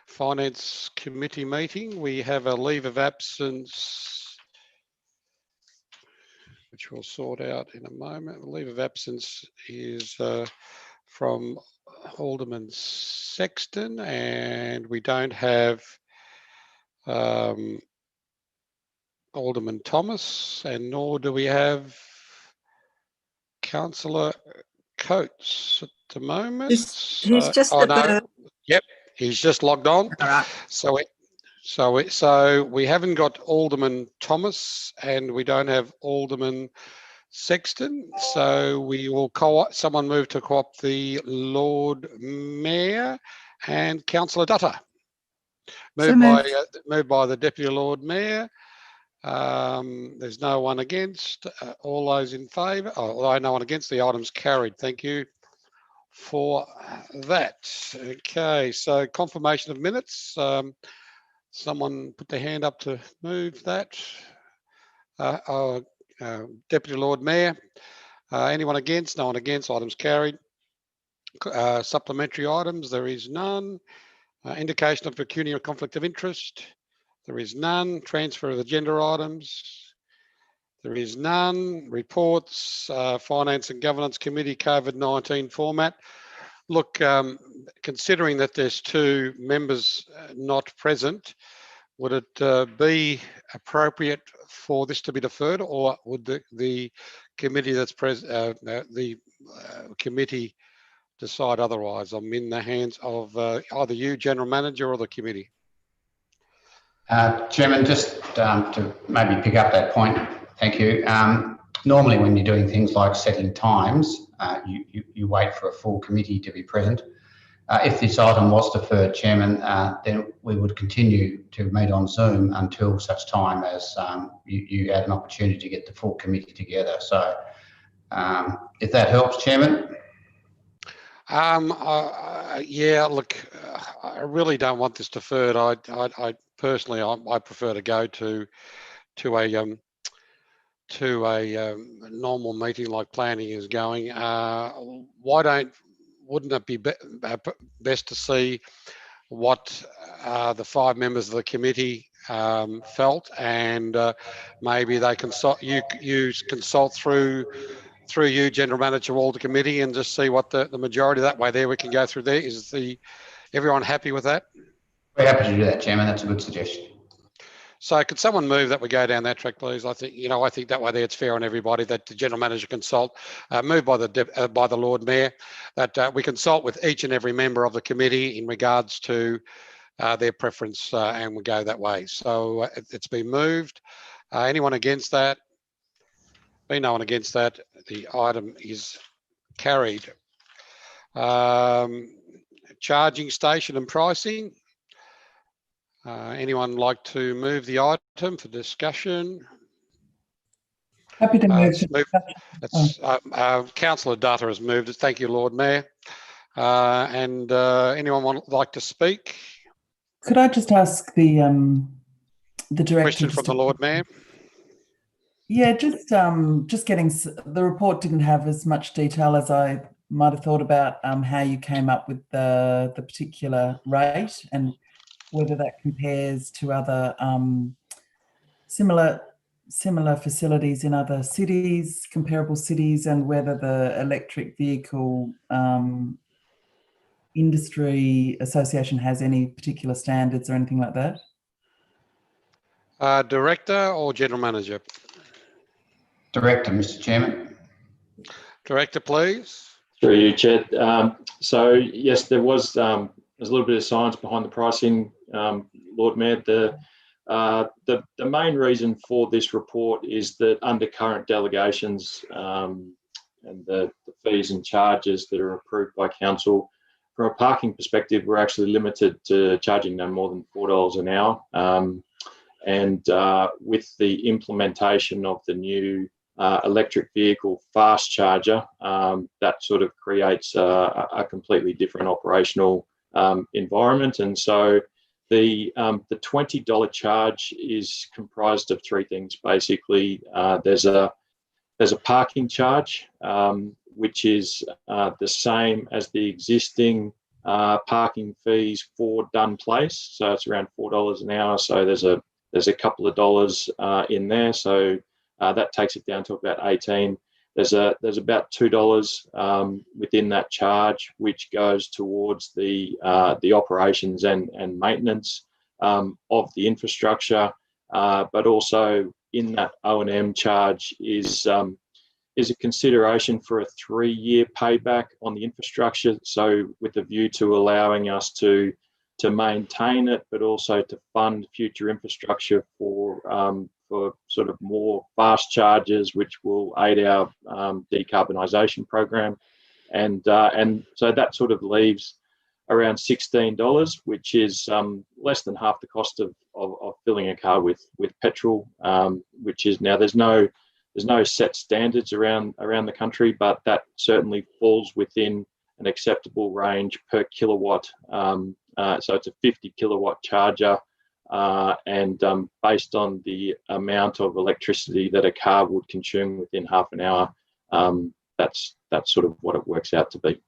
Finance Committee meeting. We have a leave of absence, which we'll sort out in a moment. The leave of absence is from Alderman Sexton, and we don't have Alderman Thomas, and nor do we have Councillor Coates at the moment. He's just Yep, he's just logged on. All right. So we haven't got Alderman Thomas, and we don't have Alderman Sexton. So we will someone move to co-opt the Lord Mayor and Councillor Dutta. Moved by the Deputy Lord Mayor. There's no one against. All those in favour? Although no one against, the item's carried. Thank you for that. Okay, so confirmation of minutes. Someone put their hand up to move that. Deputy Lord Mayor. Anyone against? No one against. Items carried. Supplementary items, there is none. Indication of pecuniary conflict of interest, there is none. Transfer of agenda items, there is none. Reports, Finance and Governance Committee COVID-19 format. Look, considering that there's two members not present, would it be appropriate for this to be deferred, or would the committee that's present, the committee decide otherwise? I'm in the hands of either you, General Manager, or the committee. Chairman, just to maybe pick up that point, thank you. Normally when you're doing things like setting times, you wait for a full committee to be present. If this item was deferred, Chairman, then we would continue to meet on Zoom until such time as you had an opportunity to get the full committee together. So if that helps, Chairman. Yeah, look, I really don't want this deferred. I personally, I prefer to go to a normal meeting like planning is going. Wouldn't it be best to see what the five members of the committee felt, and maybe they consult consult through you, General Manager, all the committee, and just see what the majority, that way there we can go through there. Is everyone happy with that? We're happy to do that, Chairman. That's a good suggestion. So could someone move that we go down that track, please? I think that way there it's fair on everybody that the General Manager consult, moved by the Lord Mayor, that we consult with each and every member of the committee in regards to their preference, and we go that way. So it's been moved. Anyone against that? Being no one against that, the item is carried. Charging station and pricing. Anyone like to move the item for discussion? Happy to move. Councillor Dutta has moved it. Thank you, Lord Mayor. And anyone like to speak? Could I just ask the director? Question from the Lord Mayor. Yeah, just getting the report didn't have as much detail as I might have thought about how you came up with the particular rate and whether that compares to other similar facilities in other cities, comparable cities, and whether the electric vehicle industry association has any particular standards or anything like that. Director or General Manager? Director, Mr. Chairman. Director, please. Through you, Chair. So yes, there's a little bit of science behind the pricing, Lord Mayor. The main reason for this report is that under current delegations and the fees and charges that are approved by council, from a parking perspective, we're actually limited to charging no more than $4 an hour. And with the implementation of the new electric vehicle fast charger, that sort of creates a completely different operational environment. And so the $20 charge is comprised of three things. Basically, there's a parking charge, which is the same as the existing parking fees for Dunn Place, so it's around $4 an hour. So there's a couple of dollars in there, so that takes it down to about 18. There's about $2 within that charge, which goes towards the operations and maintenance of the infrastructure, but also in that O&M charge is a consideration for a 3-year payback on the infrastructure. So with a view to allowing us to maintain it, but also to fund future infrastructure for sort of more fast chargers, which will aid our decarbonisation program. And so that sort of leaves around $16, which is less than half the cost of filling a car with petrol, which is now there's no set standards around the country, but that certainly falls within an acceptable range per kilowatt. So it's a 50 kilowatt charger, and based on the amount of electricity that a car would consume within half an hour, that's sort of what it works out to be.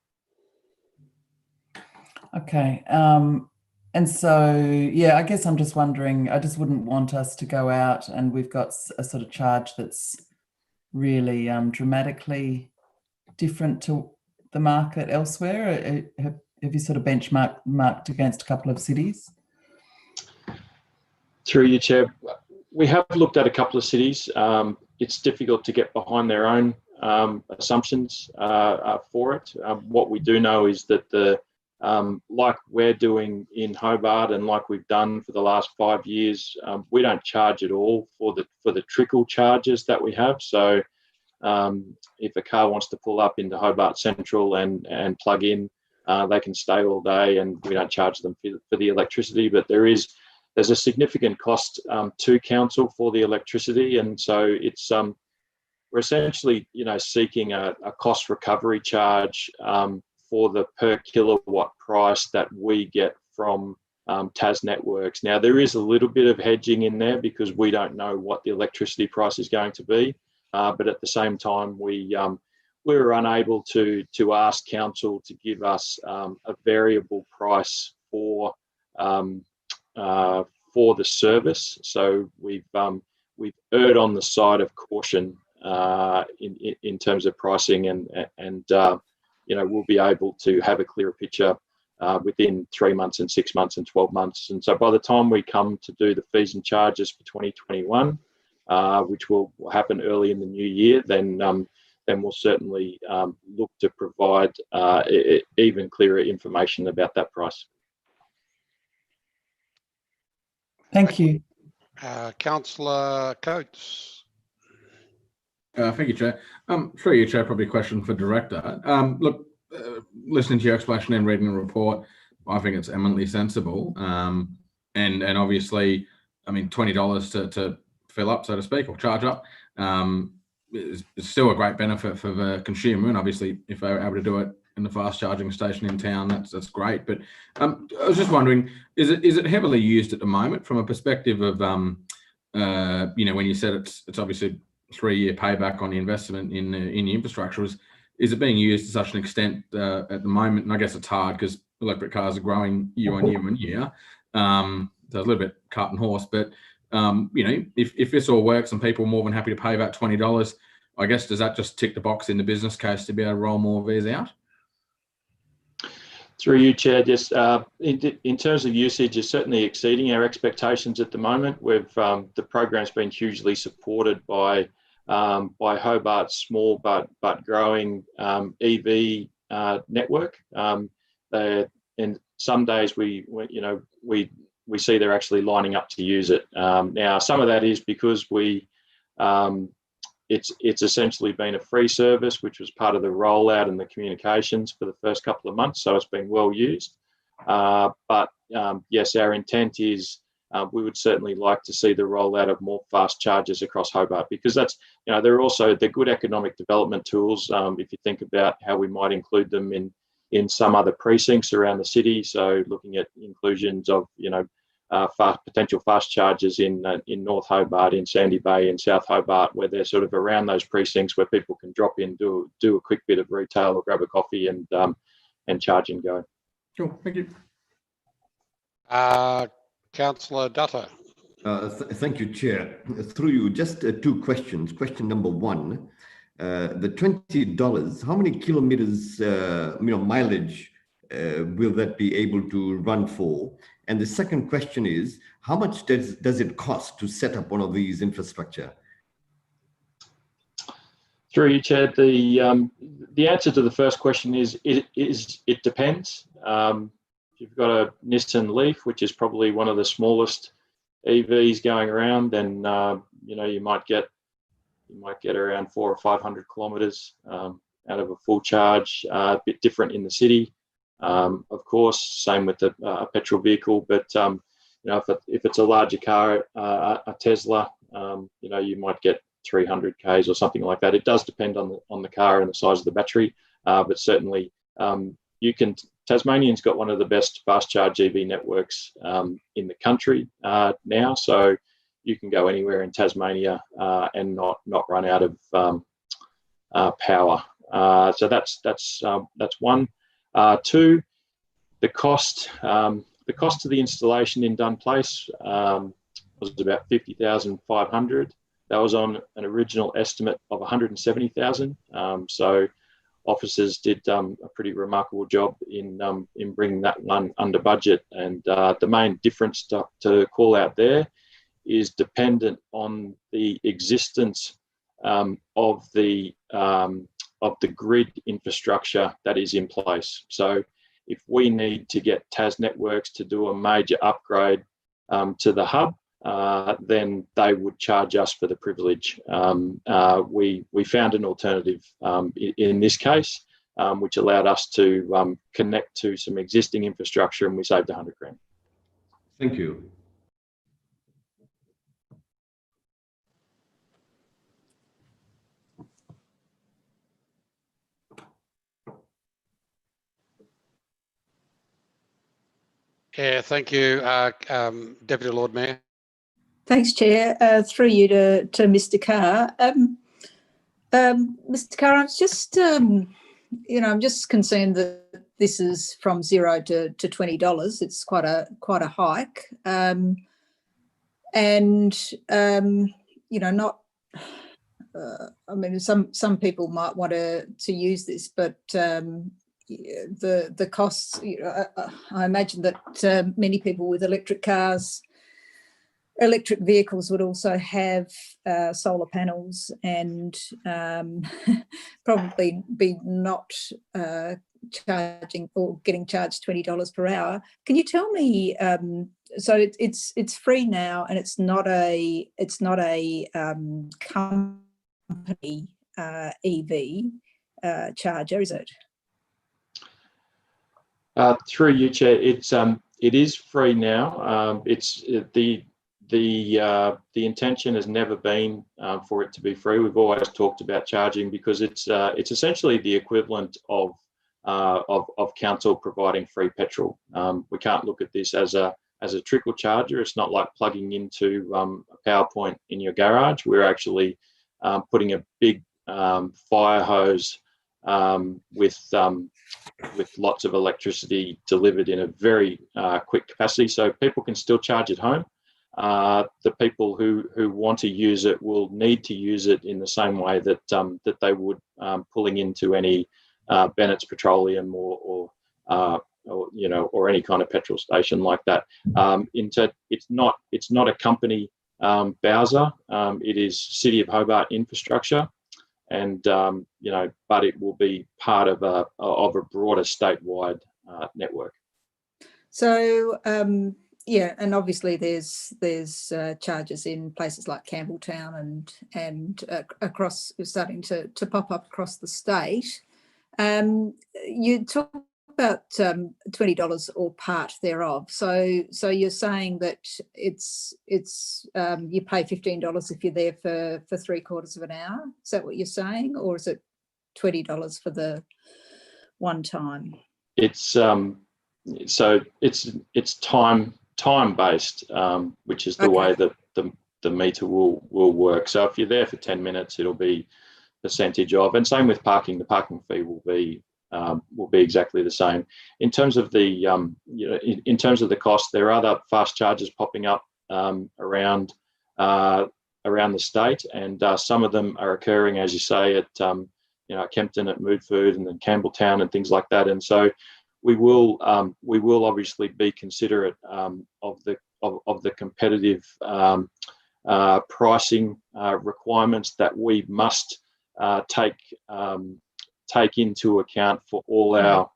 Okay. And so, yeah, I guess I'm just wondering, I just wouldn't want us to go out and we've got a sort of charge that's really dramatically different to the market elsewhere. Have you sort of benchmarked against a couple of cities? Through you, Chair, we have looked at a couple of cities. It's difficult to get behind their own assumptions for it. What we do know is that like we're doing in Hobart and like we've done for the last 5 years, we don't charge at all for the trickle charges that we have. So if a car wants to pull up into Hobart Central and plug in, they can stay all day, and we don't charge them for the electricity. But there's a significant cost to council for the electricity, and so it's we're essentially seeking a cost recovery charge for the per kilowatt price that we get from Tas Networks. Now, there is a little bit of hedging in there because we don't know what the electricity price is going to be, but at the same time, we were unable to ask council to give us a variable price for the service. So we've erred on the side of caution in terms of pricing, and we'll be able to have a clearer picture within 3 months and 6 months and 12 months. And so by the time we come to do the fees and charges for 2021, which will happen early in the new year, then we'll certainly look to provide even clearer information about that price. Thank you. Councillor Coates. Thank you, Chair. Through you, Chair, probably a question for Director. Look, listening to your explanation and reading the report, I think it's eminently sensible. And obviously, I mean, $20 to fill up, so to speak, or charge up, is still a great benefit for the consumer. And obviously, if they're able to do it in the fast charging station in town, that's great. But I was just wondering, is it heavily used at the moment from a perspective of, when you said it's obviously 3-year payback on the investment in the infrastructure, is it being used to such an extent at the moment? And I guess it's hard because electric cars are growing year on year on year. So a little bit cart and horse, but if this all works and people are more than happy to pay about $20, I guess, does that just tick the box in the business case to be able to roll more of these out? Through you, Chair, just in terms of usage, is certainly exceeding our expectations at the moment. The program's been hugely supported by Hobart's small but growing EV network. And some days we see they're actually lining up to use it. Now, some of that is because it's essentially been a free service, which was part of the rollout and the communications for the first couple of months, so it's been well used. But yes, our intent is we would certainly like to see the rollout of more fast chargers across Hobart, because that's, they're good economic development tools. If you think about how we might include them in some other precincts around the city, so looking at inclusions of potential fast chargers in North Hobart, in Sandy Bay, in South Hobart, where they're sort of around those precincts where people can drop in, do a quick bit of retail or grab a coffee and charge and go. Cool, thank you. Councillor Dutta. Thank you, Chair. Through you, just two questions. Question number one, the $20, how many kilometers, mileage will that be able to run for? And the second question is, how much does it cost to set up one of these infrastructure? Through you, Chair, the answer to the first question is it depends. If you've got a Nissan Leaf, which is probably one of the smallest EVs going around, then you might get around 400 or 500 kilometres out of a full charge. A bit different in the city, of course. Same with a petrol vehicle, but if it's a larger car, a Tesla, you might get 300 k's or something like that. It does depend on the car and the size of the battery, but certainly Tasmanian's got one of the best fast charge EV networks in the country now, so you can go anywhere in Tasmania and not run out of power. So that's one. Two, the cost of the installation in Dunn Place was about $50,500. That was on an original estimate of $170,000. So officers did a pretty remarkable job in bringing that one under budget. And the main difference to call out there is dependent on the existence of the grid infrastructure that is in place. So if we need to get Tas Networks to do a major upgrade to the hub, then they would charge us for the privilege. We found an alternative in this case, which allowed us to connect to some existing infrastructure, and we saved 100 grand. Thank you. Yeah, thank you, Deputy Lord Mayor. Thanks, Chair. Through you to Mr. Carr. Mr. Carr, I'm just, I'm just concerned that this is from $0 to $20. It's quite a hike, not. I mean, some people might want to use this, but the costs. I imagine that many people with electric vehicles would also have solar panels and probably be not charging or getting charged $20 per hour. Can you tell me? So it's free now, and it's not a company EV charger, is it? Through you, Chair, it is free now. The intention has never been for it to be free. We've always talked about charging because it's essentially the equivalent of council providing free petrol. We can't look at this as a trickle charger. It's not like plugging into a power point in your garage. We're actually putting a big fire hose with lots of electricity delivered in a very quick capacity, so people can still charge at home. The people who want to use it will need to use it in the same way that they would pulling into any Bennett's Petroleum or any kind of petrol station like that. It's not a company Bowser. It is City of Hobart infrastructure, and but it will be part of a broader statewide network. So. And obviously there's charges in places like Campbelltown and across, starting to pop up across the state. You talk about $20 or part thereof. So you're saying that it's you pay $15 if you're there for 3/4 of an hour. Is that what you're saying, or is it $20 for the one time? It's so it's time based, which is the way that the meter will work. So if you're there for 10 minutes, it'll be percentage of, and same with parking. The parking fee will be will be exactly the same. In terms of the in terms of the cost, there are other fast charges popping up around the state, and some of them are occurring, as you say, at Kempton, at Mood Food, and then Campbelltown and things like that. And so we will obviously be considerate of the competitive pricing requirements that we must take into account for all our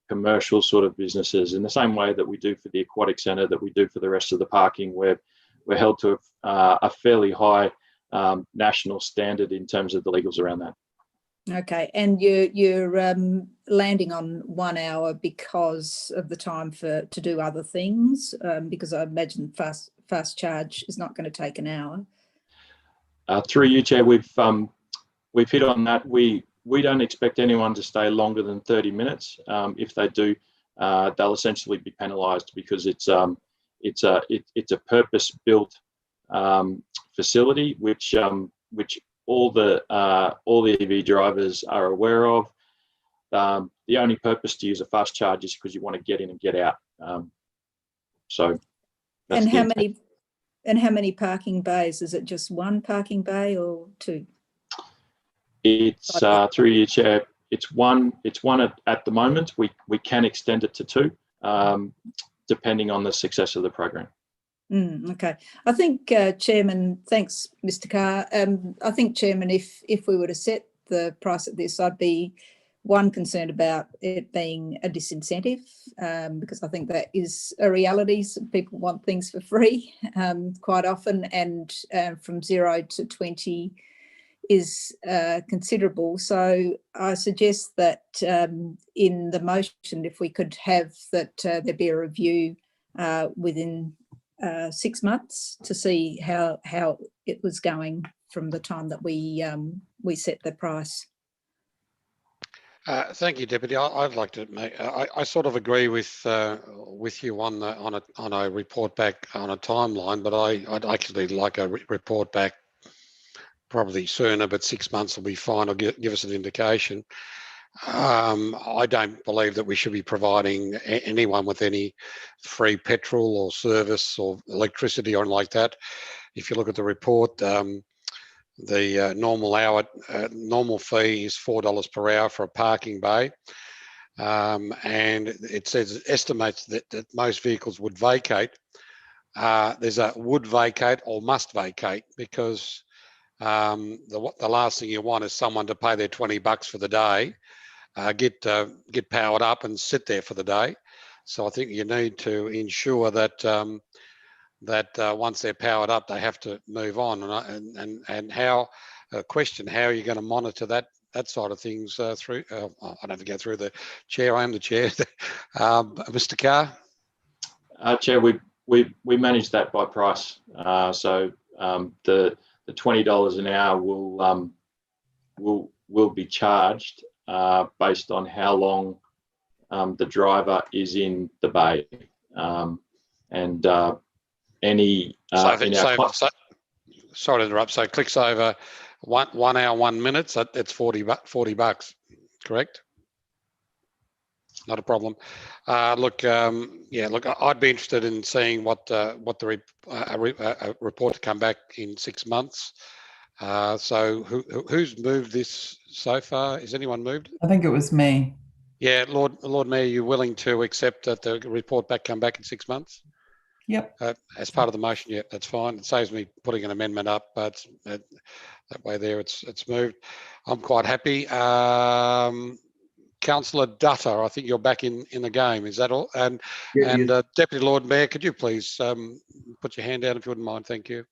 commercial sort of businesses, in the same way that we do for the aquatic centre, that we do for the rest of the parking, where we're held to a fairly high national standard in terms of the legals around that. Okay, and you're landing on 1 hour because of the time to do other things, because I imagine fast charge is not going to take an hour. Through you, Chair, we've hit on that. We don't expect anyone to stay longer than 30 minutes. If they do, they'll essentially be penalised, because it's a purpose-built facility, which all the EV drivers are aware of. The only purpose to use a fast charge is because you want to get in and get out. And how many parking bays? Is it just one parking bay or two? It's through your Chair. It's one at the moment. We can extend it to two, depending on the success of the program. Okay. I think, Chairman, thanks, Mr. Carr. I think, Chairman, if we were to set the price at this, I'd be concerned about it being a disincentive, because I think that is a reality. So people want things for free quite often, and from 0 to 20 is considerable. So I suggest that in the motion, if we could have that there be a review within 6 months to see how it was going from the time that we set the price. Thank you, Deputy. I'd like to make. I sort of agree with you on a report back on a timeline, but I'd actually like a report back probably sooner, but 6 months will be fine. Or give us an indication. I don't believe that we should be providing anyone with any free petrol or service or electricity or anything like that. If you look at the report, the normal fee is $4 per hour for a parking bay, and it estimates that most vehicles would vacate. There's a would vacate or must vacate, because the last thing you want is someone to pay their $20 for the day, get powered up and sit there for the day. So I think you need to ensure that once they're powered up, they have to move on. And how are you going to monitor that side of things through? I don't have to go through the chair. I am the chair. Mr. Carr. Chair, we manage that by price. So the $20 an hour will be charged based on how long the driver is in the bay, and any. Sorry to interrupt. So clicks over 1 hour 1 minute. So that's $40, correct? Not a problem. Look, I'd be interested in seeing what the report to come back in 6 months. So who's moved this so far? Has anyone moved? I think it was me. Yeah, Lord Mayor, you willing to accept that the report come back in 6 months? Yep. As part of the motion, yeah, that's fine. It saves me putting an amendment up, but that way there it's moved. I'm quite happy. Councillor Dutta, I think you're back in the game. Is that all? And Deputy Lord Mayor, could you please put your hand down if you wouldn't mind? Thank you.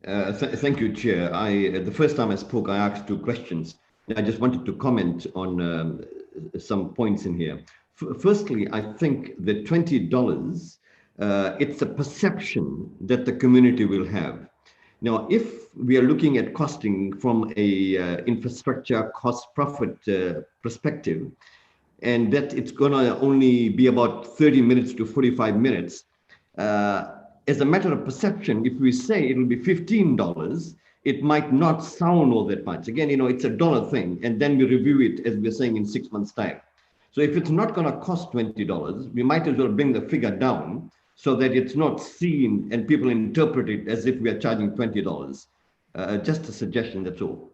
Thank you, Chair. The first time I spoke, I asked 2 questions. I just wanted to comment on some points in here. Firstly, I think the $20, it's a perception that the community will have. Now, if we are looking at costing from a infrastructure cost profit perspective, and that it's going to only be about 30 minutes to 45 minutes, as a matter of perception, if we say it will be $15, it might not sound all that much. Again, it's a dollar thing, and then we review it, as we're saying, in 6 months' time. So if it's not going to cost $20, we might as well bring the figure down so that it's not seen and people interpret it as if we are charging $20. Just a suggestion, that's all.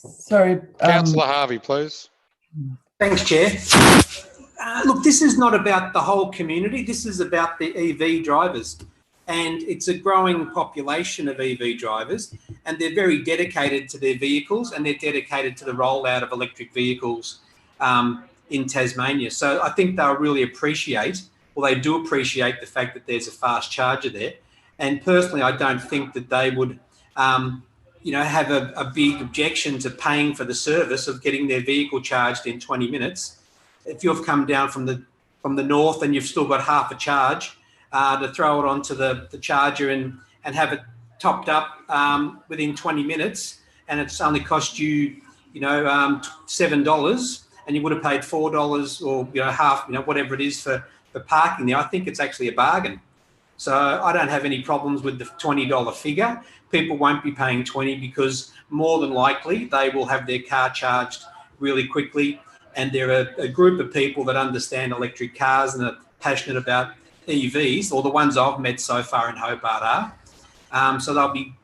Sorry. Councillor Harvey, please. Thanks, Chair. Look, this is not about the whole community. This is about the EV drivers. And it's a growing population of EV drivers, and they're very dedicated to their vehicles, and they're dedicated to the rollout of electric vehicles in Tasmania. So I think they'll really appreciate, well, they do appreciate the fact that there's a fast charger there. And personally, I don't think that they would, have a big objection to paying for the service of getting their vehicle charged in 20 minutes. If you've come down from the north and you've still got half a charge, to throw it onto the charger and have it topped up within 20 minutes, and it's only cost you, $7, and you would have paid $4 or half, whatever it is for parking there. I think it's actually a bargain. So I don't have any problems with the $20 figure. People won't be paying $20 because more than likely they will have their car charged really quickly, and they're a group of people that understand electric cars and are passionate about EVs, or the ones I've met so far in Hobart are. So they'll be,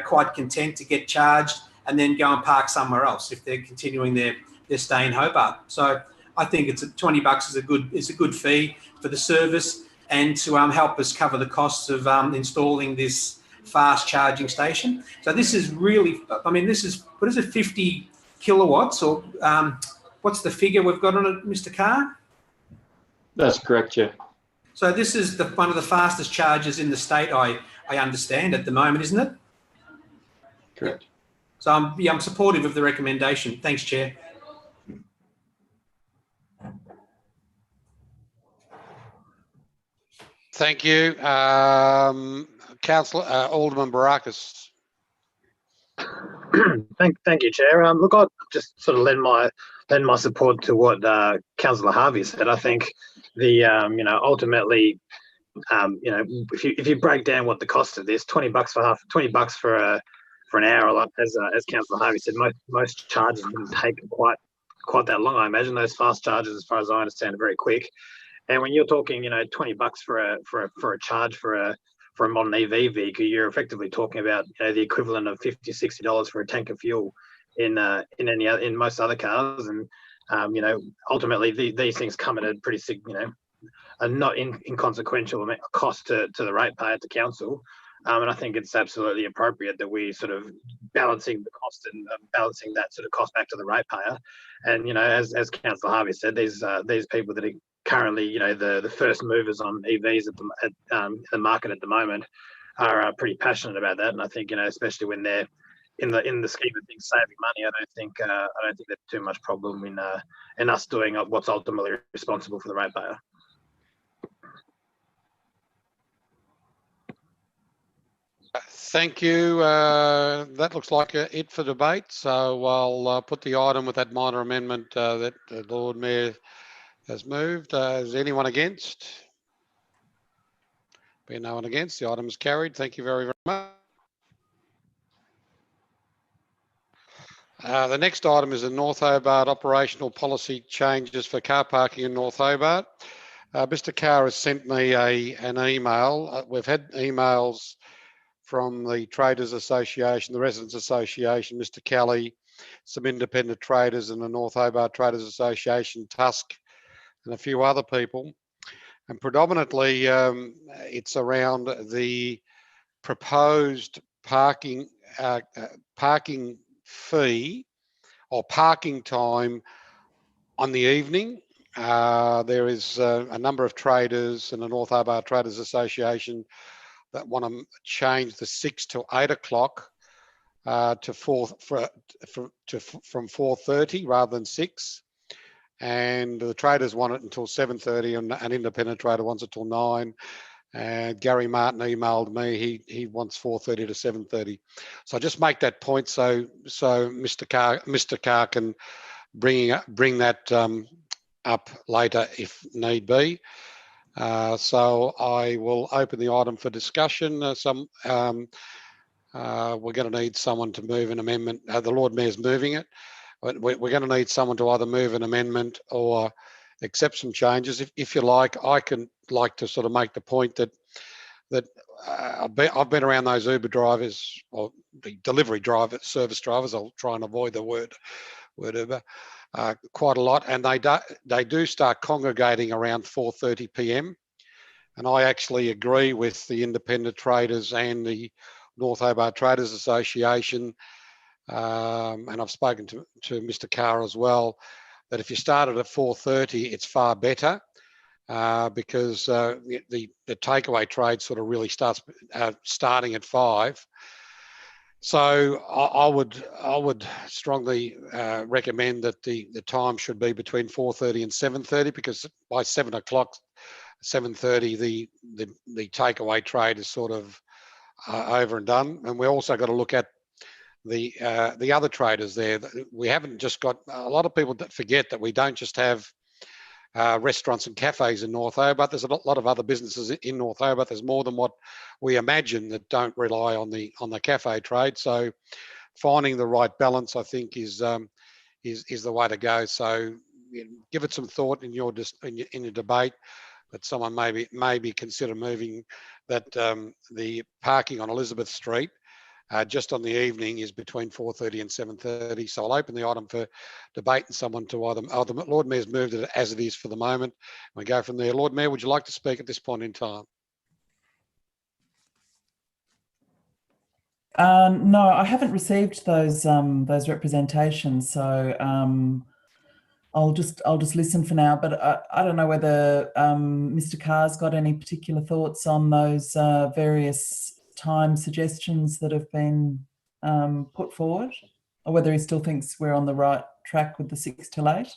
quite content to get charged and then go and park somewhere else if they're continuing their stay in Hobart. So I think it's $20 is a good fee for the service, and to help us cover the costs of installing this fast charging station. So this is really, what is it, 50 kilowatts, or what's the figure we've got on it, Mr. Carr? That's correct, yeah. So this is one of the fastest chargers in the state, I understand, at the moment, isn't it? Correct. So I'm supportive of the recommendation. Thanks, Chair. Thank you. Councillor Alderman Barcus. Thank you, Chair. Look, I'll just sort of lend my support to what Councillor Harvey said. I think the ultimately, if you break down what the cost of this, $20 for an hour, like as Councillor Harvey said, most charges wouldn't take quite that long. I imagine those fast charges, as far as I understand, are very quick. And when you're talking, $20 for a charge for a modern EV vehicle, you're effectively talking about the equivalent of $50, $60 for a tank of fuel in most other cars. And ultimately these things come at a pretty a not inconsequential cost to the ratepayer, to council. And I think it's absolutely appropriate that we sort of balancing the cost and balancing that sort of cost back to the ratepayer. And as Councillor Harvey said, these people that are currently the first movers on EVs at the market at the moment are pretty passionate about that. And I think especially when they're in the scheme of things saving money, I don't think there's too much problem in us doing what's ultimately responsible for the ratepayer. Thank you. That looks like it for debate. So I'll put the item with that minor amendment that the Lord Mayor has moved. Is anyone against? Being no one against, the item is carried. Thank you very, very much. The next item is the North Hobart operational policy changes for car parking in North Hobart. Mr. Carr has sent me an email. We've had emails from the Traders Association, the Residents Association, Mr. Kelly, some independent traders and the North Hobart Traders Association, Tusk, and a few other people. And predominantly it's around the proposed parking fee or parking time on the evening. There is a number of traders and the North Hobart Traders Association that want to change the 6 to 8 o'clock from 4:30 rather than 6. And the traders want it until 7:30, and an independent trader wants it till 9. And Gary Martin emailed me, he wants 4:30 to 7:30. So I just make that point so Mr. Carr can bring that up later if need be. So I will open the item for discussion. We're going to need someone to move an amendment. The Lord Mayor's moving it. We're going to need someone to either move an amendment or accept some changes. If you like, I can like to sort of make the point that I've been around those Uber drivers or the delivery drivers, service drivers. I'll try and avoid the word Uber quite a lot, and they do start congregating around 4:30 p.m. And I actually agree with the independent traders and the North Hobart Traders Association, and I've spoken to Mr. Carr as well, that if you started at 4:30, it's far better. Because the takeaway trade sort of really starts starting at 5. So I would strongly recommend that the time should be between 4:30 and 7:30, because by 7 o'clock, 7:30, the takeaway trade is sort of over and done. And we also got to look at the other traders there. We haven't just got a lot of people that forget that we don't just have restaurants and cafes in North Hobart. There's a lot of other businesses in North Hobart. There's more than what we imagine that don't rely on the cafe trade. So finding the right balance, I think, is the way to go. So give it some thought in your debate. That someone maybe consider moving that the parking on Elizabeth Street just on the evening is between 4:30 and 7:30. So I'll open the item for debate and someone to either the Lord Mayor's moved it as it is for the moment. We go from there. Lord Mayor, would you like to speak at this point in time? No, I haven't received those representations, so I'll just listen for now. But I don't know whether Mr. Carr's got any particular thoughts on those various time suggestions that have been put forward, or whether he still thinks we're on the right track with the 6 till 8.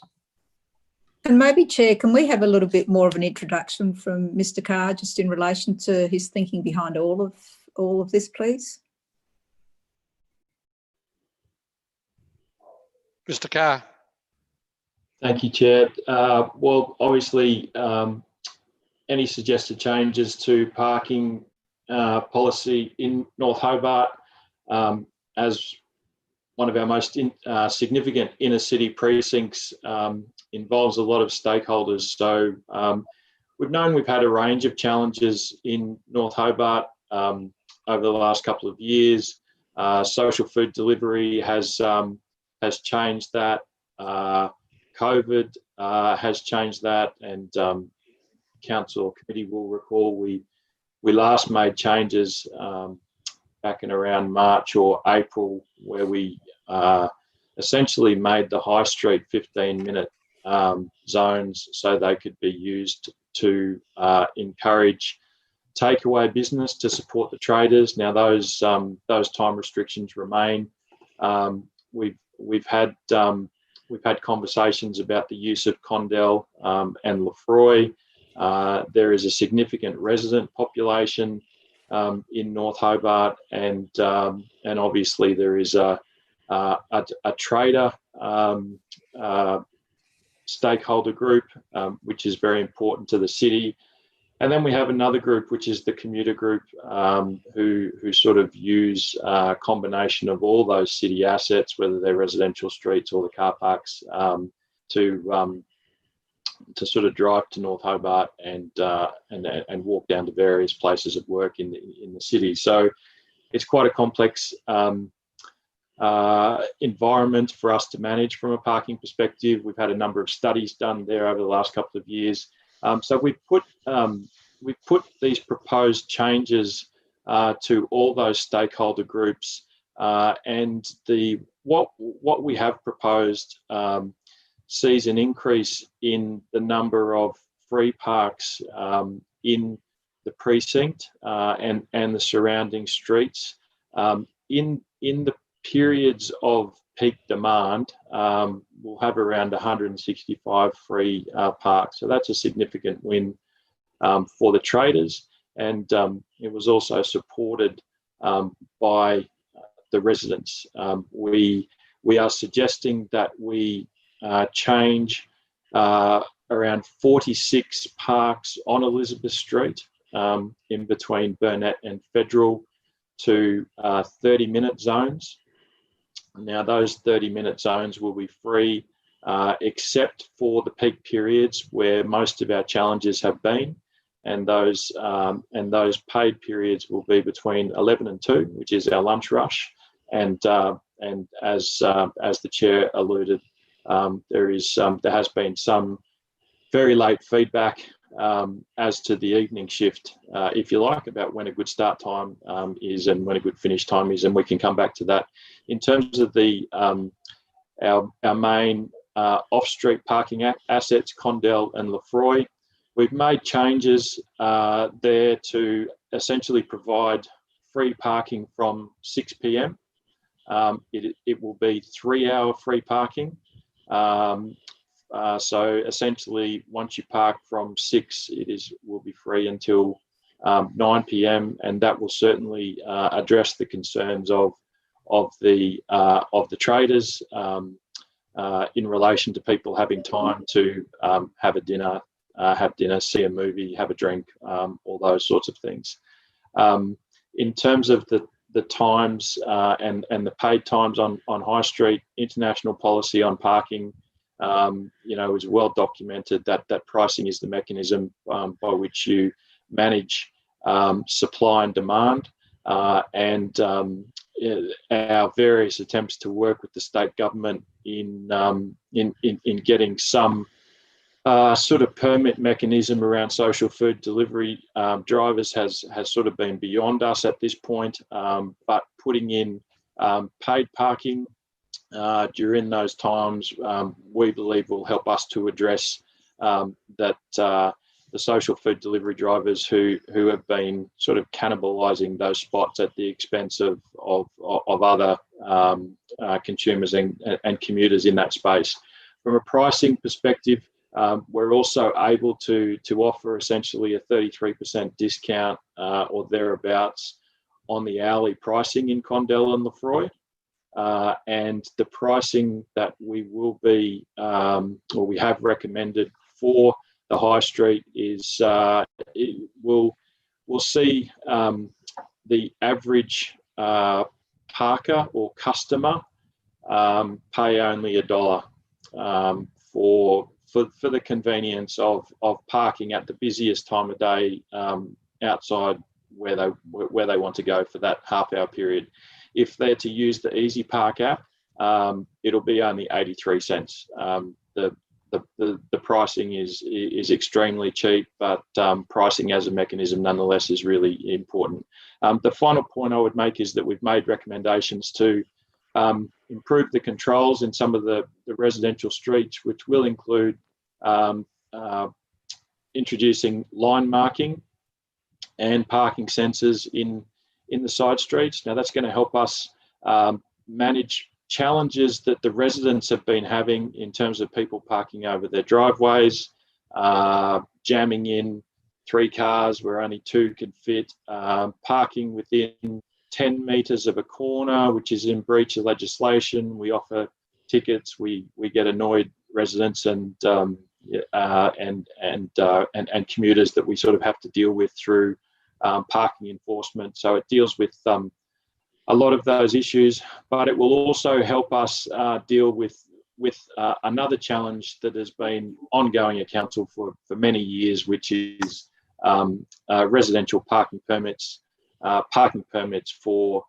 And maybe, Chair, can we have a little bit more of an introduction from Mr. Carr just in relation to his thinking behind all of this, please? Mr. Carr. Thank you, Chair. Well, obviously, any suggested changes to parking policy in North Hobart, as one of our most significant inner city precincts, involves a lot of stakeholders. So we've known we've had a range of challenges in North Hobart over the last couple of years. Social food delivery has changed that. COVID has changed that, and council or committee will recall we last made changes back in around March or April, where we essentially made the high street 15-minute zones so they could be used to encourage takeaway business to support the traders. Now those time restrictions remain. We've had conversations about the use of Condell and Lefroy. There is a significant resident population in North Hobart, and obviously there is a trader stakeholder group, which is very important to the city. And then we have another group, which is the commuter group, who sort of use a combination of all those city assets, whether they're residential streets or the car parks, to sort of drive to North Hobart and walk down to various places of work in the city. So it's quite a complex environment for us to manage from a parking perspective. We've had a number of studies done there over the last couple of years. So we've put these proposed changes to all those stakeholder groups, and what we have proposed sees an increase in the number of free parks in the precinct and the surrounding streets. In the periods of peak demand, we'll have around 165 free parks. So that's a significant win for the traders, and it was also supported by the residents. We are suggesting that we change around 46 parks on Elizabeth Street, in between Burnett and Federal, to 30-minute zones. Now, those 30-minute zones will be free, except for the peak periods where most of our challenges have been, and those paid periods will be between 11 and 2, which is our lunch rush. And as the chair alluded, there has been some very late feedback as to the evening shift, if you like, about when a good start time is and when a good finish time is, and we can come back to that. In terms of the our main off-street parking assets, Condell and Lefroy, we've made changes there to essentially provide free parking from 6 p.m. It will be 3-hour free parking. So essentially, once you park from 6, will be free until 9 p.m. and that will certainly address the concerns of the traders in relation to people having time to have dinner, see a movie, have a drink, all those sorts of things. In terms of the times and the paid times on High Street, international policy on parking, is well documented that pricing is the mechanism by which you manage supply and demand, and our various attempts to work with the state government in getting some sort of permit mechanism around social food delivery drivers has sort of been beyond us at this point, but putting in paid parking during those times, we believe will help us to address that the social food delivery drivers who have been sort of cannibalising those spots at the expense of other consumers and commuters in that space. From a pricing perspective, we're also able to offer essentially a 33% discount or thereabouts on the hourly pricing in Condell and Lefroy. And the pricing that we will be, or we have recommended for the High Street is, we'll see the average parker or customer pay only $1 for the convenience of parking at the busiest time of day outside where they want to go for that half-hour period. If they're to use the Easy Park app, it'll be only 83 cents. The pricing is extremely cheap, but pricing as a mechanism nonetheless is really important. The final point I would make is that we've made recommendations to improve the controls in some of the residential streets, which will include introducing line marking and parking sensors in the side streets. Now that's going to help us manage challenges that the residents have been having in terms of people parking over their driveways, jamming in 3 cars where only 2 could fit, parking within 10 metres of a corner, which is in breach of legislation. We offer tickets. We get annoyed residents and commuters that we sort of have to deal with through parking enforcement. So it deals with a lot of those issues, but it will also help us deal with another challenge that has been ongoing at council for many years, which is residential parking permits. Parking permits for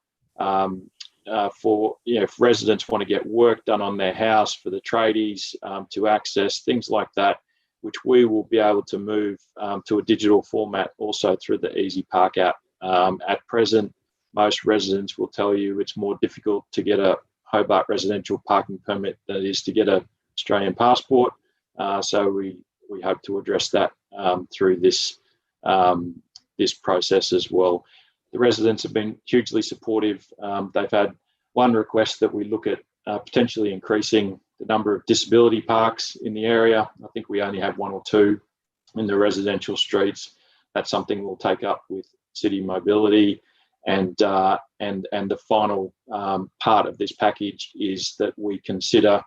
if residents want to get work done on their house, for the tradies to access things like that, which we will be able to move to a digital format also through the Easy Park app. At present, most residents will tell you it's more difficult to get a Hobart residential parking permit than it is to get an Australian passport. So we hope to address that through this process as well. The residents have been hugely supportive. They've had one request that we look at potentially increasing the number of disability parks in the area. I think we only have 1 or 2 in the residential streets. That's something we'll take up with City Mobility. And the final part of this package is that we consider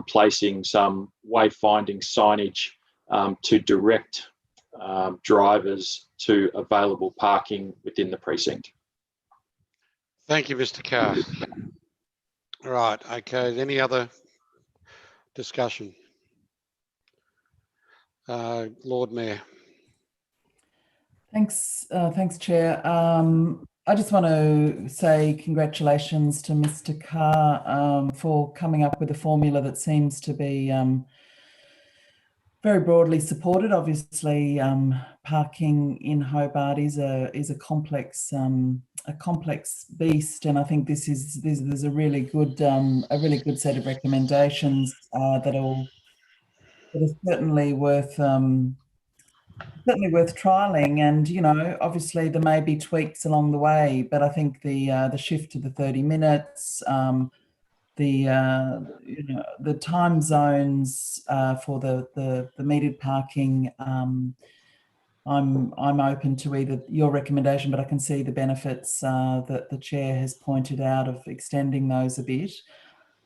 placing some wayfinding signage to direct drivers to available parking within the precinct. Thank you, Mr. Carr. Right, okay, any other discussion? Lord Mayor. Thanks, Chair. I just want to say congratulations to Mr. Carr for coming up with a formula that seems to be very broadly supported. Obviously, parking in Hobart is a complex beast, and I think there's a really good set of recommendations that are certainly worth trialing. And obviously there may be tweaks along the way, but I think the shift to the 30 minutes, the time zones for the metered parking, I'm open to either your recommendation, but I can see the benefits that the chair has pointed out of extending those a bit.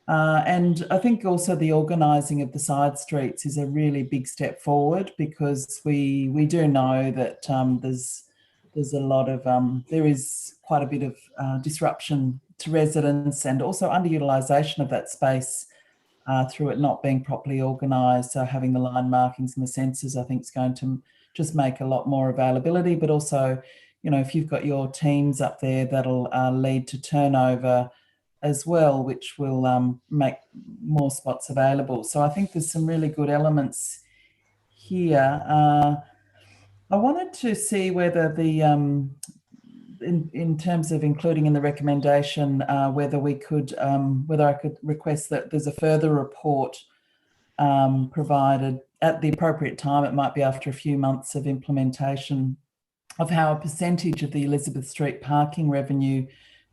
And I think also the organising of the side streets is a really big step forward, because we do know that there's a lot of there is quite a bit of disruption to residents, and also underutilisation of that space through it not being properly organised. So having the line markings and the sensors, I think, is going to just make a lot more availability. But also, if you've got your teams up there, that'll lead to turnover as well, which will make more spots available. So I think there's some really good elements here. I wanted to see whether the in terms of including in the recommendation, whether I could request that there's a further report provided at the appropriate time. It might be after a few months of implementation, of how a percentage of the Elizabeth Street parking revenue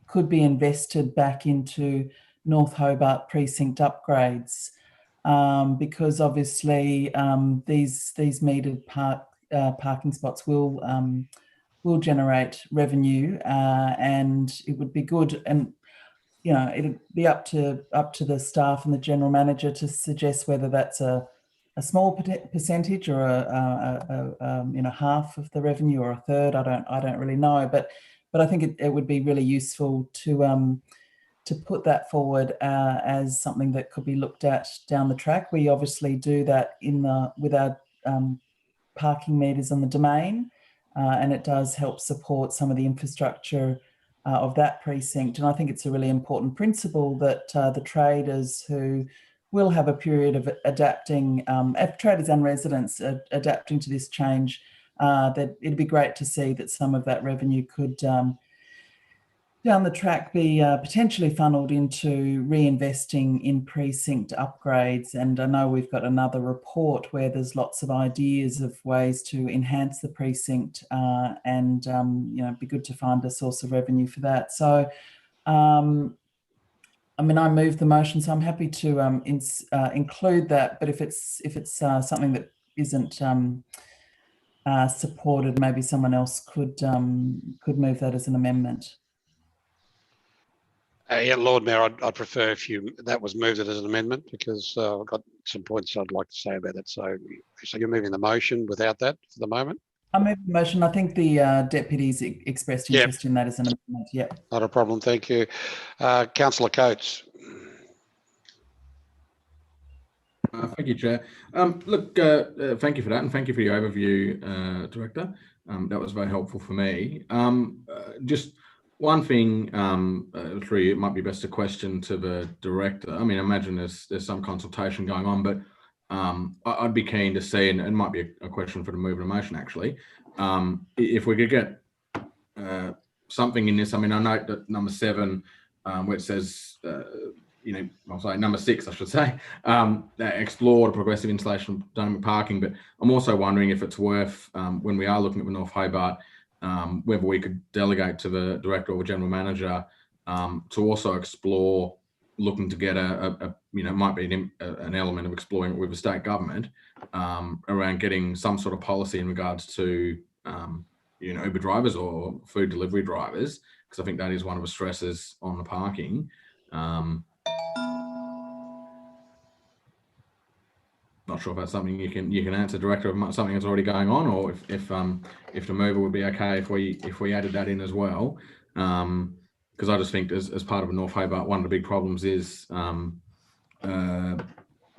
could be invested back into North Hobart precinct upgrades, because obviously these metered parking spots will generate revenue, and it would be good, and it'd be up to the staff and the general manager to suggest whether that's a small percentage or a half of the revenue, or a third. I don't really know, but I think it would be really useful to put that forward as something that could be looked at down the track. We obviously do that with our parking meters on the domain, and it does help support some of the infrastructure of that precinct. And I think it's a really important principle that the traders who will have a period of adapting, traders and residents adapting to this change, that it'd be great to see that some of that revenue could down the track be potentially funneled into reinvesting in precinct upgrades. And I know we've got another report where there's lots of ideas of ways to enhance the precinct, and it'd be good to find a source of revenue for that. So I moved the motion, so I'm happy to include that. But if it's something that isn't supported, maybe someone else could move that as an amendment. Yeah, Lord Mayor, I'd prefer if that was moved as an amendment, because I've got some points I'd like to say about it. So you're moving the motion without that for the moment? I move the motion. I think the deputies expressed interest in that as an amendment. Yeah. Not a problem. Thank you. Councillor Coates. Thank you, Chair. Look, thank you for that, and thank you for your overview, Director. That was very helpful for me. Just one thing, it might be best a question to the Director. I imagine there's some consultation going on, but I'd be keen to see, and it might be a question for the mover of the motion actually, if we could get something in this. I note that number 7, where it says, number 6, I should say, explore the progressive installation of dynamic parking. But I'm also wondering if it's worth, when we are looking at the North Hobart, whether we could delegate to the Director or General Manager to also explore, looking to get might be an element of exploring it with the state government around getting some sort of policy in regards to Uber drivers or food delivery drivers, because I think that is one of the stresses on the parking. not sure if that's something you can answer, Director, of something that's already going on, or if the mover would be okay if we added that in as well, because I just think as part of North Hobart, one of the big problems is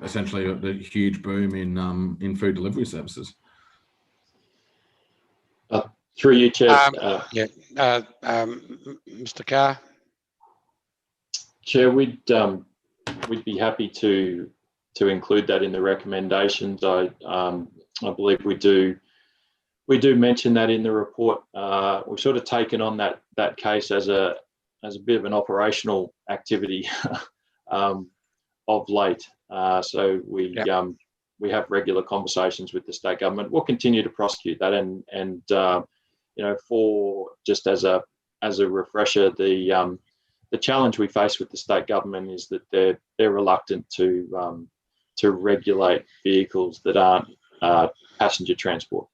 essentially the huge boom in food delivery services. Through you, Chair. Mr. Carr. Chair, we'd be happy to include that in the recommendations. I believe we do mention that in the report. We've sort of taken on that case as a bit of an operational activity of late. So we have regular conversations with the state government. We'll continue to prosecute that, and for just as a refresher, the challenge we face with the state government is that they're reluctant to regulate vehicles that aren't passenger transport.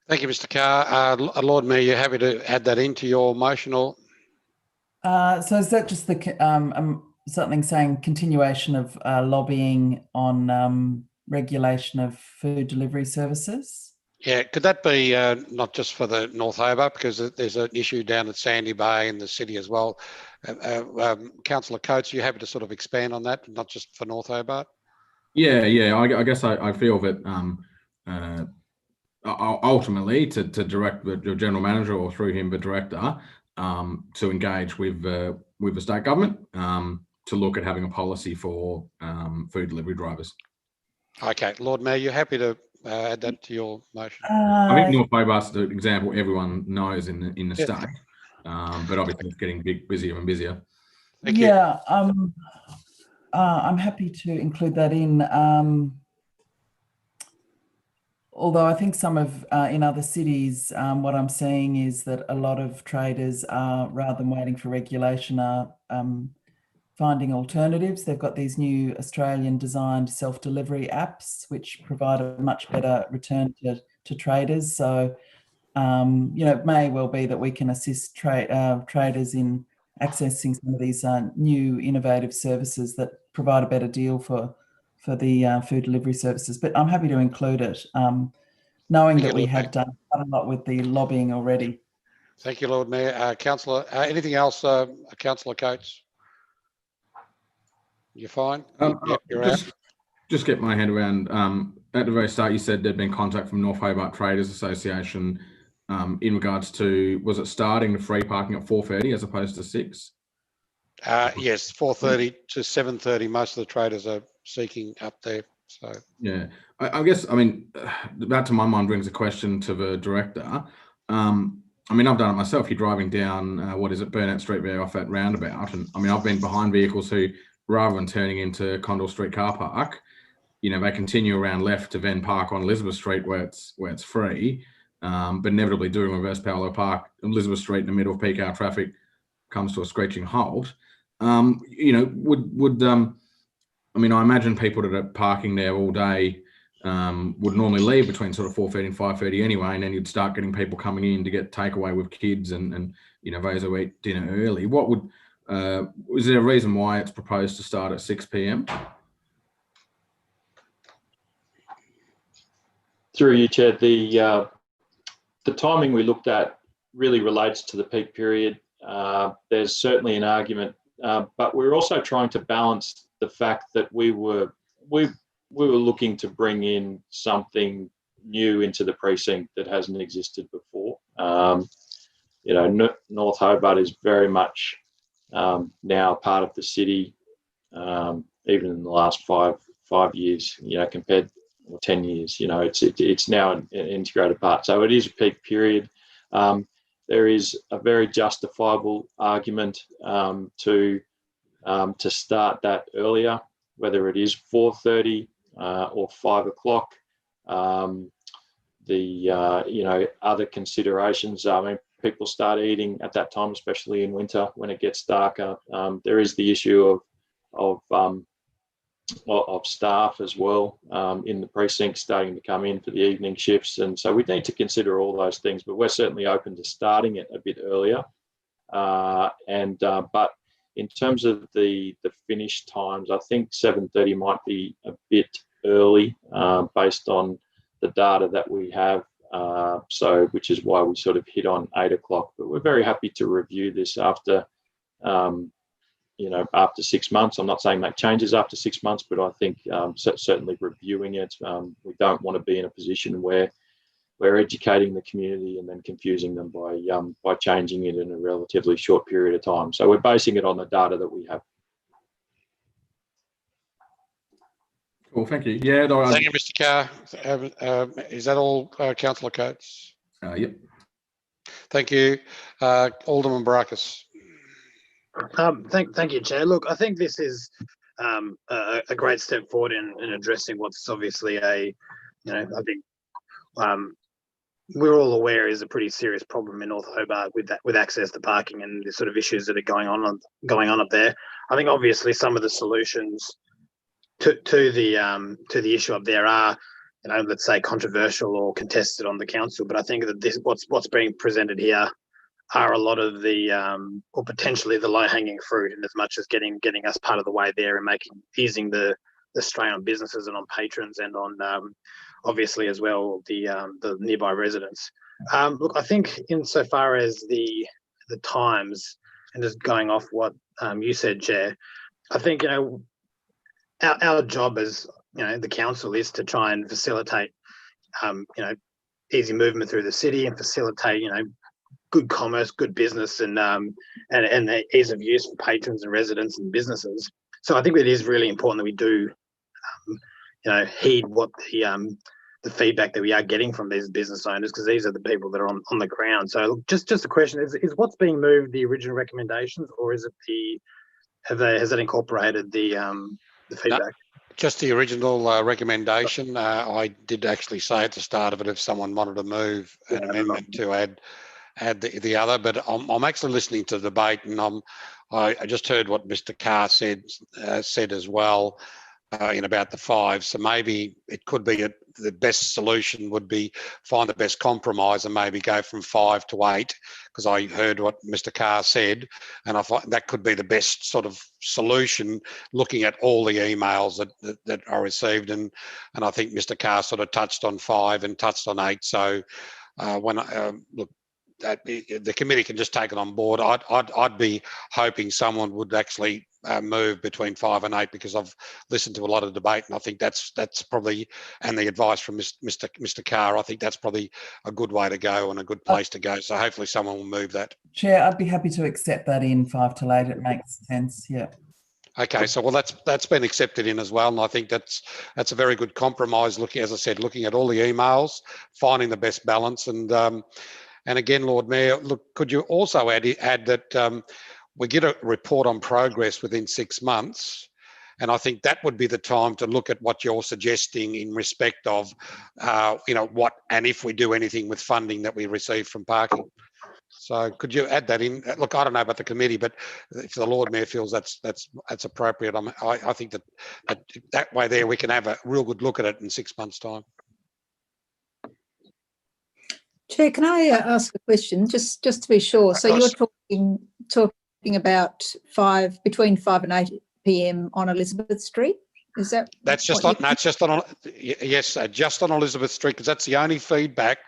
Thank you, Mr. Carr. Lord Mayor, you're happy to add that into your motion? Or so is that just something saying continuation of lobbying on regulation of food delivery services? Yeah, could that be not just for the North Hobart, because there's an issue down at Sandy Bay in the city as well. Councillor Coates, are you happy to sort of expand on that, not just for North Hobart? Yeah. I guess I feel that ultimately to direct the general manager, or through him the director, to engage with the state government to look at having a policy for food delivery drivers. Okay, Lord Mayor, you happy to add that to your motion? I think North Hobart's the example everyone knows in the state, but obviously it's getting busier and busier. Thank you. Yeah, I'm happy to include that in. Although I think some of in other cities, what I'm seeing is that a lot of traders are, rather than waiting for regulation, are finding alternatives. They've got these new Australian designed self-delivery apps, which provide a much better return to traders. So, it may well be that we can assist traders in accessing some of these new innovative services that provide a better deal for the food delivery services. But I'm happy to include it, knowing that we have done quite a lot with the lobbying already. Thank you, Lord Mayor. Councillor, anything else, Councillor Coates? You're fine? You're out. Just get my head around, at the very start you said there'd been contact from North Hobart Traders Association in regards to, was it starting the free parking at 4:30 as opposed to 6? Yes, 4:30 to 7:30. Most of the traders are seeking up there. So yeah, I guess, I mean, that to my mind brings a question to the director. I mean, I've done it myself. You're driving down, Burnett Street there off that roundabout. And I mean, I've been behind vehicles who, rather than turning into Condell Street car park, they continue around left to then park on Elizabeth Street where it's free, but inevitably doing reverse parallel park. Elizabeth Street in the middle of peak hour traffic comes to a screeching halt. I mean, I imagine people that are parking there all day would normally leave between sort of 4:30 and 5:30 anyway, and then you'd start getting people coming in to get takeaway with kids and those who eat dinner early. What would is there a reason why it's proposed to start at 6 p.m? Through you, Chair, the timing we looked at really relates to the peak period. There's certainly an argument, but we're also trying to balance the fact that we were looking to bring in something new into the precinct that hasn't existed before. North Hobart is very much now part of the city, even in the last five years, compared, or 10 years, it's now an integrated part. So it is a peak period. There is a very justifiable argument to start that earlier, whether it is 4:30 or 5 o'clock. Other considerations, I mean, people start eating at that time, especially in winter when it gets darker. There is the issue of staff as well in the precinct starting to come in for the evening shifts, and so we need to consider all those things. But we're certainly open to starting it a bit earlier. But in terms of the finish times, I think 7:30 might be a bit early based on the data that we have. So, which is why we sort of hit on 8 o'clock. But we're very happy to review this after, after 6 months. I'm not saying make changes after 6 months, but I think certainly reviewing it. We don't want to be in a position where we're educating the community and then confusing them by changing it in a relatively short period of time. So we're basing it on the data that we have. Cool, thank you. Yeah, no, Thank you, Mr. Carr. Is that all, Councillor Coates? Yep. Thank you. Alderman Barcus. Thank you, Chair. Look, I think this is a great step forward in addressing what's obviously I think we're all aware is a pretty serious problem in North Hobart with access to parking and the sort of issues that are going on up there. I think obviously some of the solutions to the issue up there are, let's say controversial or contested on the council, but I think that what's being presented here are a lot of the or potentially the low-hanging fruit, and as much as getting us part of the way there and easing the strain on businesses and on patrons and on obviously as well the nearby residents. Look, I think insofar as the times, and just going off what you said, Chair, I think our job as the council is to try and facilitate easy movement through the city and facilitate good commerce, good business, and the ease of use for patrons and residents and businesses. So I think it is really important that we do heed what the feedback that we are getting from these business owners, because these are the people that are on the ground. So just a question: is what's being moved the original recommendations, or is it has that incorporated the feedback? No, just the original recommendation. I did actually say at the start of it if someone wanted to move an amendment to add the other, but I'm actually listening to the debate, and I just heard what Mr. Carr said as well in about the 5. So maybe it could be the best solution would be find the best compromise and maybe go from 5 to 8, because I heard what Mr. Carr said, and I thought that could be the best sort of solution, looking at all the emails that I received, and I think Mr. Carr sort of touched on 5 and touched on 8. So when look, the committee can just take it on board. I'd be hoping someone would actually move between 5 and 8, because I've listened to a lot of debate, and I think that's probably, and the advice from Mr. Carr, I think that's probably a good way to go and a good place to go. So hopefully someone will move that. Chair, I'd be happy to accept that in 5 to 8. It makes sense. Yeah. Okay, so well that's been accepted in as well, and I think that's a very good compromise. Looking, as I said, looking at all the emails, finding the best balance, and again, Lord Mayor, look, could you also add that we get a report on progress within 6 months, and I think that would be the time to look at what you're suggesting in respect of, what and if we do anything with funding that we receive from parking. So could you add that in? Look, I don't know about the committee, but if the Lord Mayor feels that's appropriate, I think that way there we can have a real good look at it in 6 months' time. Chair, can I ask a question, just to be sure? So you're talking about between 5 and 8 p.m. on Elizabeth Street. Is that? That's just on. That's just on. Yes, just on Elizabeth Street, because that's the only feedback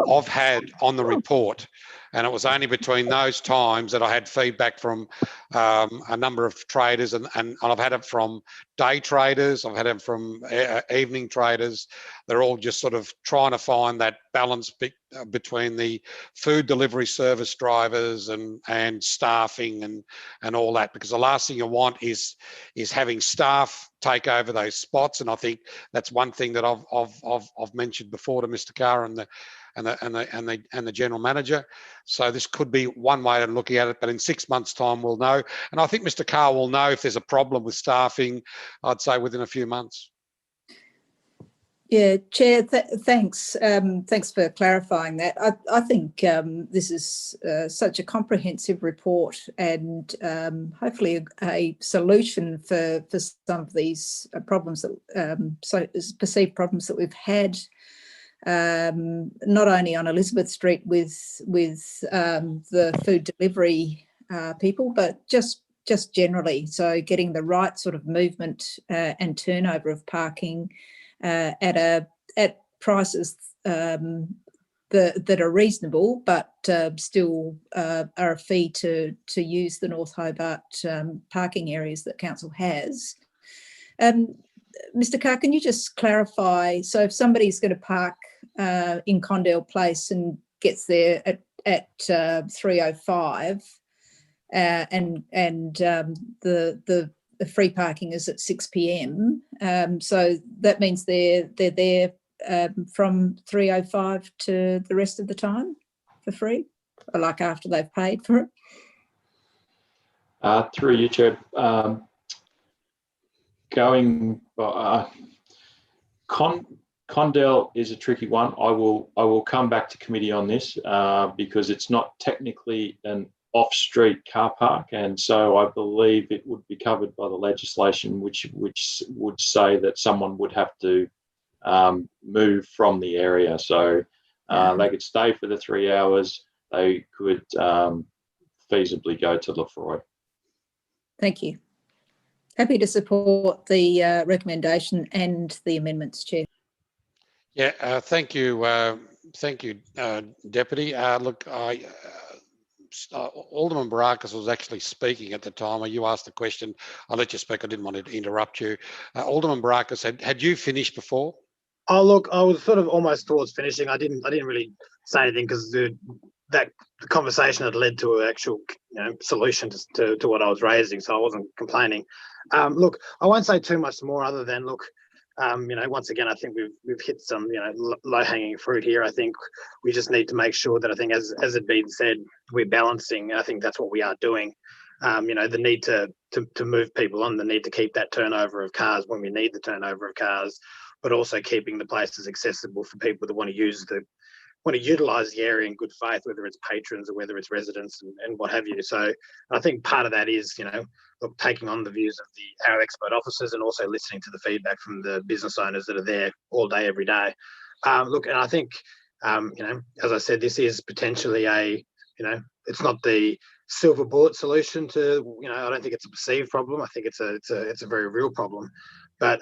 I've had on the report, and it was only between those times that I had feedback from a number of traders, and I've had it from day traders, I've had it from evening traders. They're all just sort of trying to find that balance between the food delivery service drivers and staffing and all that, because the last thing you want is having staff take over those spots, and I think that's one thing that I've mentioned before to Mr. Carr and the general manager. So this could be one way of looking at it, but in 6 months' time we'll know, and I think Mr. Carr will know if there's a problem with staffing, I'd say within a few months. Yeah, Chair, thanks. Thanks for clarifying that. I think this is such a comprehensive report, and hopefully a solution for some of these problems perceived problems that we've had, not only on Elizabeth Street with the food delivery people, but just generally. So getting the right sort of movement and turnover of parking, at prices that are reasonable, but still are a fee to use the North Hobart parking areas that council has. Mr. Carr, can you just clarify? So if somebody's going to park in Condell Place and gets there at 3:05, and the free parking is at 6 p.m. So that means they're there from 3:05 to the rest of the time for free, or like after they've paid for it. Through you, Chair. Condell is a tricky one. I will come back to committee on this because it's not technically an off-street car park, and so I believe it would be covered by the legislation, which would say that someone would have to move from the area. So they could stay for the 3 hours. They could feasibly go to Lefroy. Thank you. Happy to support the recommendation and the amendments, Chair. Yeah, thank you, Deputy. Look, Alderman Barcus was actually speaking at the time. You asked the question. I'll let you speak. I didn't want to interrupt you. Alderman Barcus, had you finished before? Oh, look, I was sort of almost towards finishing. I didn't really say anything because the conversation had led to an actual solution to what I was raising, so I wasn't complaining. Look, I won't say too much more other than, look, once again, I think we've hit some low-hanging fruit here. I think we just need to make sure that, I think, as had been said, we're balancing. I think that's what we are doing. The need to move people on, the need to keep that turnover of cars when we need the turnover of cars, but also keeping the places accessible for people that want to utilise the area in good faith, whether it's patrons or whether it's residents and what have you. So I think part of that is, look, taking on the views of the Harrow expert officers and also listening to the feedback from the business owners that are there all day, every day. Look, and I think, as I said, this is potentially it's not the silver bullet solution to, I don't think it's a perceived problem. I think it's a very real problem, but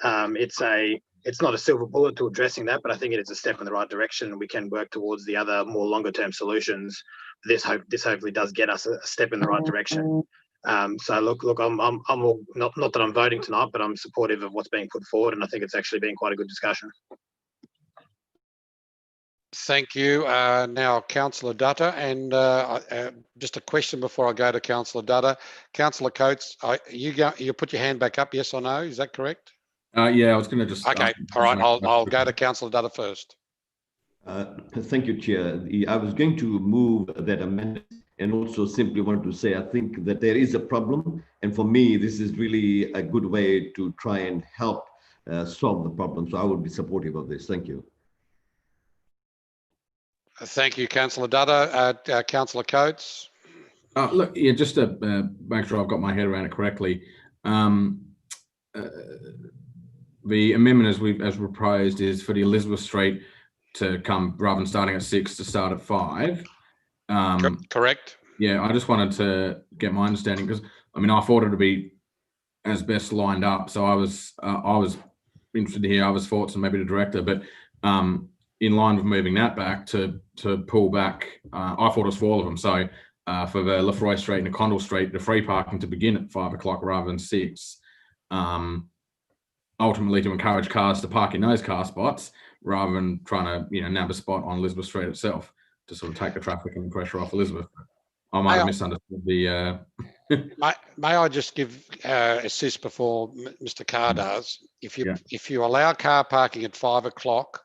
it's not a silver bullet to addressing that, but I think it is a step in the right direction, and we can work towards the other more longer term solutions. This hopefully does get us a step in the right direction. So look, I'm all, not that I'm voting tonight, but I'm supportive of what's being put forward, and I think it's actually been quite a good discussion. Thank you. Now, Councillor Dutta, and just a question before I go to Councillor Dutta. Councillor Coates, you put your hand back up, yes or no? Is that correct? Yeah, I was going to just... Okay, all right, I'll go to Councillor Dutta first. Thank you, Chair. I was going to move that amendment and also simply wanted to say I think that there is a problem, and for me, this is really a good way to try and help solve the problem. So I would be supportive of this. Thank you. Thank you, Councillor Dutta. Councillor Coates. Look, yeah, just to make sure I've got my head around it correctly. The amendment as proposed is for the Elizabeth Street to come, rather than starting at 6, to start at 5. Correct. Yeah, I just wanted to get my understanding, because I thought it would be as best lined up. So I was interested to hear others' thoughts and maybe the director, but in line with moving that back to pull back, I thought it was for all of them. So for the Lefroy Street and the Condell Street, the free parking to begin at 5 o'clock rather than 6. Ultimately to encourage cars to park in those car spots rather than trying to nab a spot on Elizabeth Street itself to sort of take the traffic and pressure off Elizabeth. I might have misunderstood the... May I just give assist before Mr. Carr does? If you allow car parking at 5 o'clock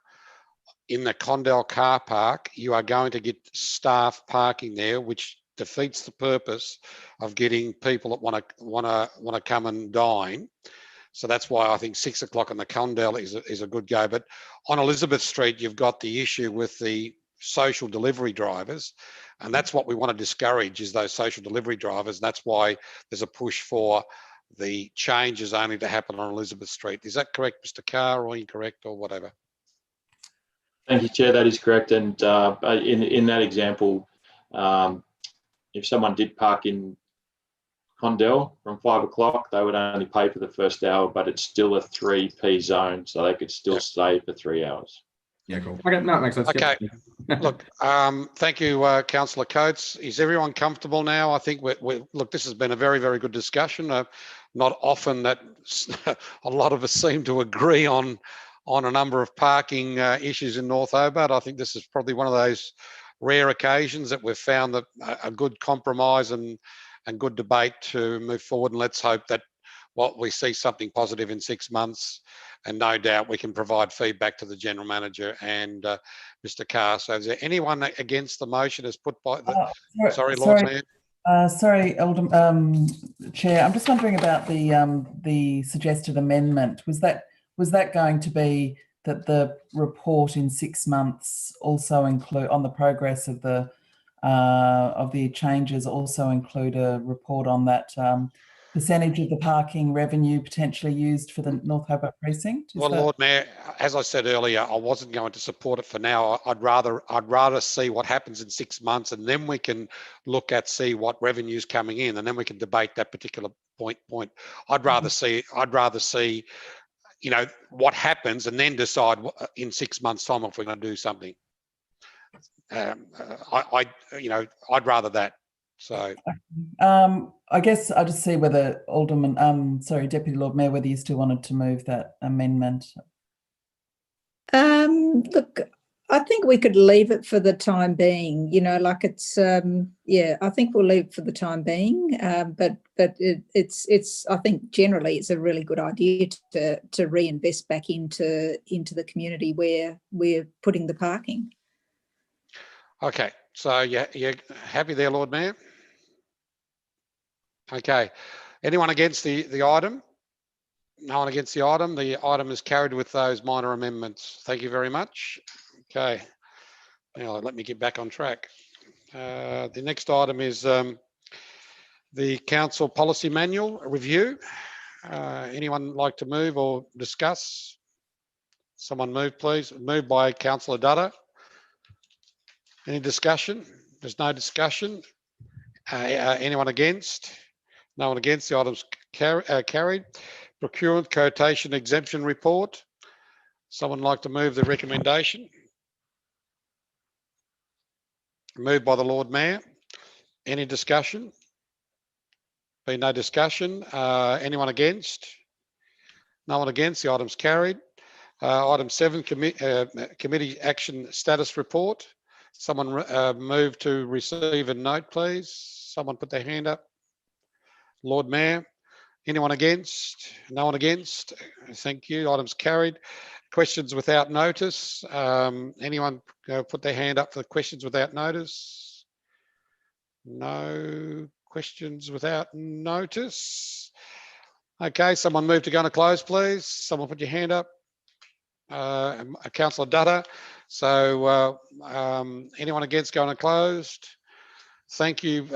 in the Condell car park, you are going to get staff parking there, which defeats the purpose of getting people that want to come and dine. So that's why I think 6 o'clock on the Condell is a good go. But on Elizabeth Street, you've got the issue with the social delivery drivers, and that's what we want to discourage, is those social delivery drivers. And that's why there's a push for the changes only to happen on Elizabeth Street. Is that correct, Mr. Carr, or incorrect, or whatever? Thank you, Chair. That is correct. And in that example, if someone did park in Condell from 5 o'clock, they would only pay for the first hour, but it's still a 3p zone, so they could still stay for 3 hours. Yeah, cool. Okay, no, it makes sense. Okay. Yep. Look, thank you, Councillor Coates. Is everyone comfortable now? I think look, this has been a very, very good discussion. Not often that a lot of us seem to agree on a number of parking issues in North Hobart. I think this is probably one of those rare occasions that we've found that a good compromise and good debate to move forward. And let's hope that we see something positive in 6 months, and no doubt we can provide feedback to the General Manager and Mr. Carr. So is there anyone against the motion as put by the... Sorry, Lord Mayor. Sorry, Chair. I'm just wondering about the suggested amendment. Was that going to be that the report in 6 months also include, on the progress of the changes, also include a report on that percentage of the parking revenue potentially used for the North Hobart precinct? Well, Lord Mayor, as I said earlier, I wasn't going to support it for now. I'd rather see what happens in 6 months, and then we can look at see what revenue's coming in, and then we can debate that particular point. I'd rather see, you know, what happens, and then decide in 6 months' time if we're going to do something. I'd rather that. So I guess I'll just see whether Deputy Lord Mayor, whether you still wanted to move that amendment. Look, I think we could leave it for the time being. You know, like it's I think we'll leave it for the time being. But it's I think generally it's a really good idea to reinvest back into the community where we're putting the parking. Okay, so you're happy there, Lord Mayor? Okay, anyone against the item? No one against the item. The item is carried with those minor amendments. Thank you very much. Okay, now let me get back on track. The next item is the Council Policy Manual review. Anyone like to move or discuss? Someone move, please. Moved by Councillor Dutta. Any discussion? There's no discussion. Anyone against? No one against. The item's carried. Procurement Quotation Exemption Report. Someone like to move the recommendation? Moved by the Lord Mayor. Any discussion? Been no discussion. Anyone against? No one against. The item's carried. Item 7, Committee Action Status Report. Someone move to receive and note, please. Someone put their hand up. Lord Mayor. Anyone against? No one against. Thank you. Item's carried. Questions without notice. Anyone put their hand up for the questions without notice? No questions without notice. Okay, someone move to go to close, please. Someone put your hand up. Councillor Dutta. So anyone against going to closed? Thank you.